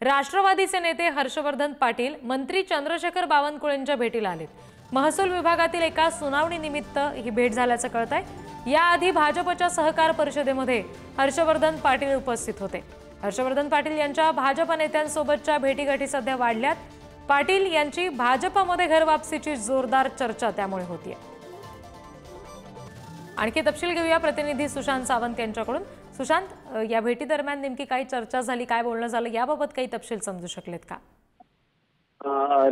राष्ट्रवादीचे नेते हर्षवर्धन पाटील मंत्री चंद्रशेखर बावनकुळेंच्या भेटीला आलेत। महसूल विभागातील एका सुनावणीनिमित्त ही भेट झाल्याचं कळतंय। याआधी भाजपच्या सहकार परिषदेमध्ये हर्षवर्धन पाटील उपस्थित होते। हर्षवर्धन पाटील यांच्या भाजप नेत्यांसोबतच्या भेटीगाठी सध्या वाढल्यात। पाटील यांची भाजपमध्ये घरवापसीची जोरदार चर्चा त्यामुळे होतीये। आणखी तपशील घेऊया प्रतिनिधी सुशांत सावंत यांच्याकडून। सुशांत, या भेटी दरम्यान नेमकी काय चर्चा झाली, काय बोलणं झालं, याबाबत काही तपशील समजू शकलेत का?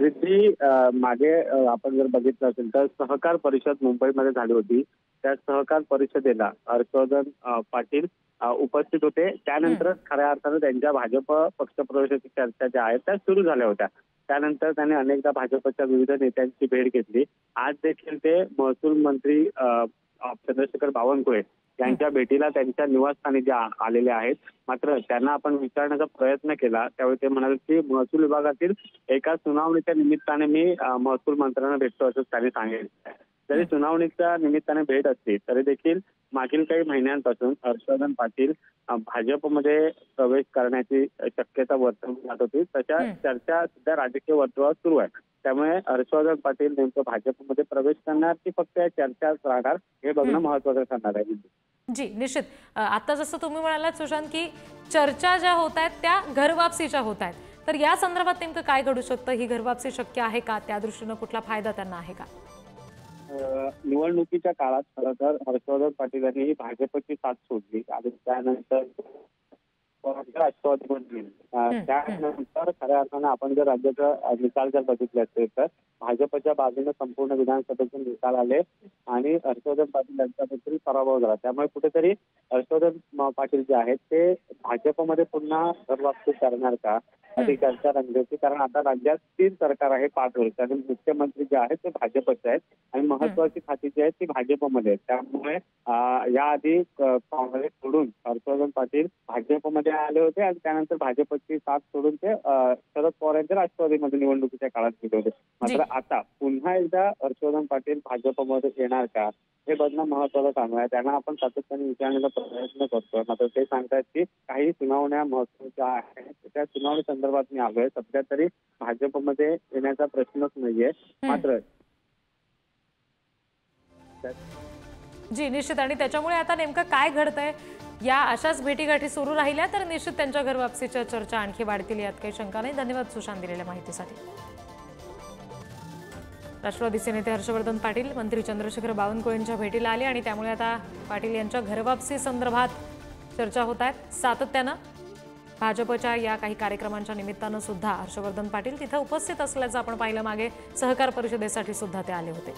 रिद्धी, मागे आपण जर बघितलं असेल तर सहकार परिषद मुंबईमध्ये झाली होती। त्या सहकार परिषदेला हर्षवर्धन पाटील उपस्थित होते। त्यानंतर खऱ्या अर्थाने त्यांच्या भाजप पक्षप्रवेशाची चर्चा ज्या आहेत त्या सुरू झाल्या होत्या। त्यानंतर त्यांनी अनेकदा भाजपच्या विविध नेत्यांची भेट घेतली। आज देखील ते महसूल मंत्री चंद्रशेखर बावनकुळे यांच्या भेटीला त्यांच्या निवासस्थानी जे आलेले आहेत। मात्र त्यांना आपण विचारण्याचा प्रयत्न केला त्यावेळी ते म्हणाले की महसूल विभागातील एका सुनावणीच्या निमित्ताने मी महसूल मंत्र्यांना भेटतो असं त्यांनी सांगितलं। जरी सुनावणीच्या निमित्ताने भेट असली तरी देखील मागील काही महिन्यांपासून हर्षवर्धन पाटील भाजपमध्ये प्रवेश करण्याची शक्यता वर्तवली जात होती। तशा चर्चा सध्या राजकीय वर्तुळात सुरू आहे। त्यामुळे हर्षवर्धन पाटील नेमकं भाजपमध्ये प्रवेश करणार की फक्त चर्चाच राहणार हे बघणं महत्त्वाचं ठरणार आहे। जी निश्चित, आता जसं तुम्ही म्हणालात सुशांत की चर्चा ज्या होत आहेत त्या घरवापसीच्या होत आहेत, तर या संदर्भात नेमकं काय घडू शकतं? ही घरवापसी शक्य आहे का? त्या दृष्टीने कुठला फायदा त्यांना आहे का? निवडणुकीच्या काळात खरं तर हर्षवर्धन पाटील यांनी भाजपची साथ सोडली आणि त्यानंतर राष्ट्रवादी त्यानंतर खऱ्या अर्थानं आपण जर राज्याचा निकाल जर बघितले असेल तर भाजपच्या बाजूने संपूर्ण विधानसभेचे निकाल आले आणि हर्षवर्धन पाटील यांचा देखील पराभव झाला। त्यामुळे कुठेतरी हर्षवर्धन पाटील जे आहेत ते भाजपमध्ये पुन्हा घरवापसी करणार का अशी चर्चा रंगली होती। कारण आता राज्यात 3 सरकार आहे 5 वर्ष आणि मुख्यमंत्री जे आहेत ते भाजपचे आहेत आणि महत्वाची खाती जी आहेत ती भाजपमध्ये आहेत। त्यामुळे याआधी काँग्रेस सोडून हर्षवर्धन पाटील भाजपमध्ये आले होते आणि त्यानंतर भाजपची साथ सोडून ते शरद पवार यांच्या राष्ट्रवादीमध्ये निवडणुकीच्या काळात गेले होते। मात्र आता पुन्हा एकदा हर्षवर्धन पाटील भाजपमध्ये येणार का हे बघणं महत्वाचं काम आहे। त्यांना आपण सातत्याने विचारण्याचा प्रयत्न करतोय। मात्र ते सांगतात की काही सुनावण्या महत्वाच्या आहेत, त्या सुनावणी संदर्भात मी आलोय। सध्या तरी भाजपमध्ये येण्याचा प्रश्नच नाहीये। मात्र जी निश्चित, आणि त्याच्यामुळे आता नेमकं काय घडतंय, या अशाच भेटीगाठी सुरू राहिल्या तर निश्चित त्यांच्या घरवापसीच्या चर्चा आणखी वाढतील, यात काही शंका नाही। धन्यवाद सुशांत दिलेल्या माहितीसाठी। राष्ट्रवादीचे नेते हर्षवर्धन पाटील मंत्री चंद्रशेखर बावनकुळेंच्या भेटीला आले आणि त्यामुळे आता पाटील यांच्या घरवापसी संदर्भात चर्चा होत आहेत सातत्यानं। भाजपच्या या काही कार्यक्रमांच्या निमित्तानं सुद्धा हर्षवर्धन पाटील तिथे उपस्थित असल्याचं आपण पाहिलं। मागे सहकार परिषदेसाठी सुद्धा ते आले होते।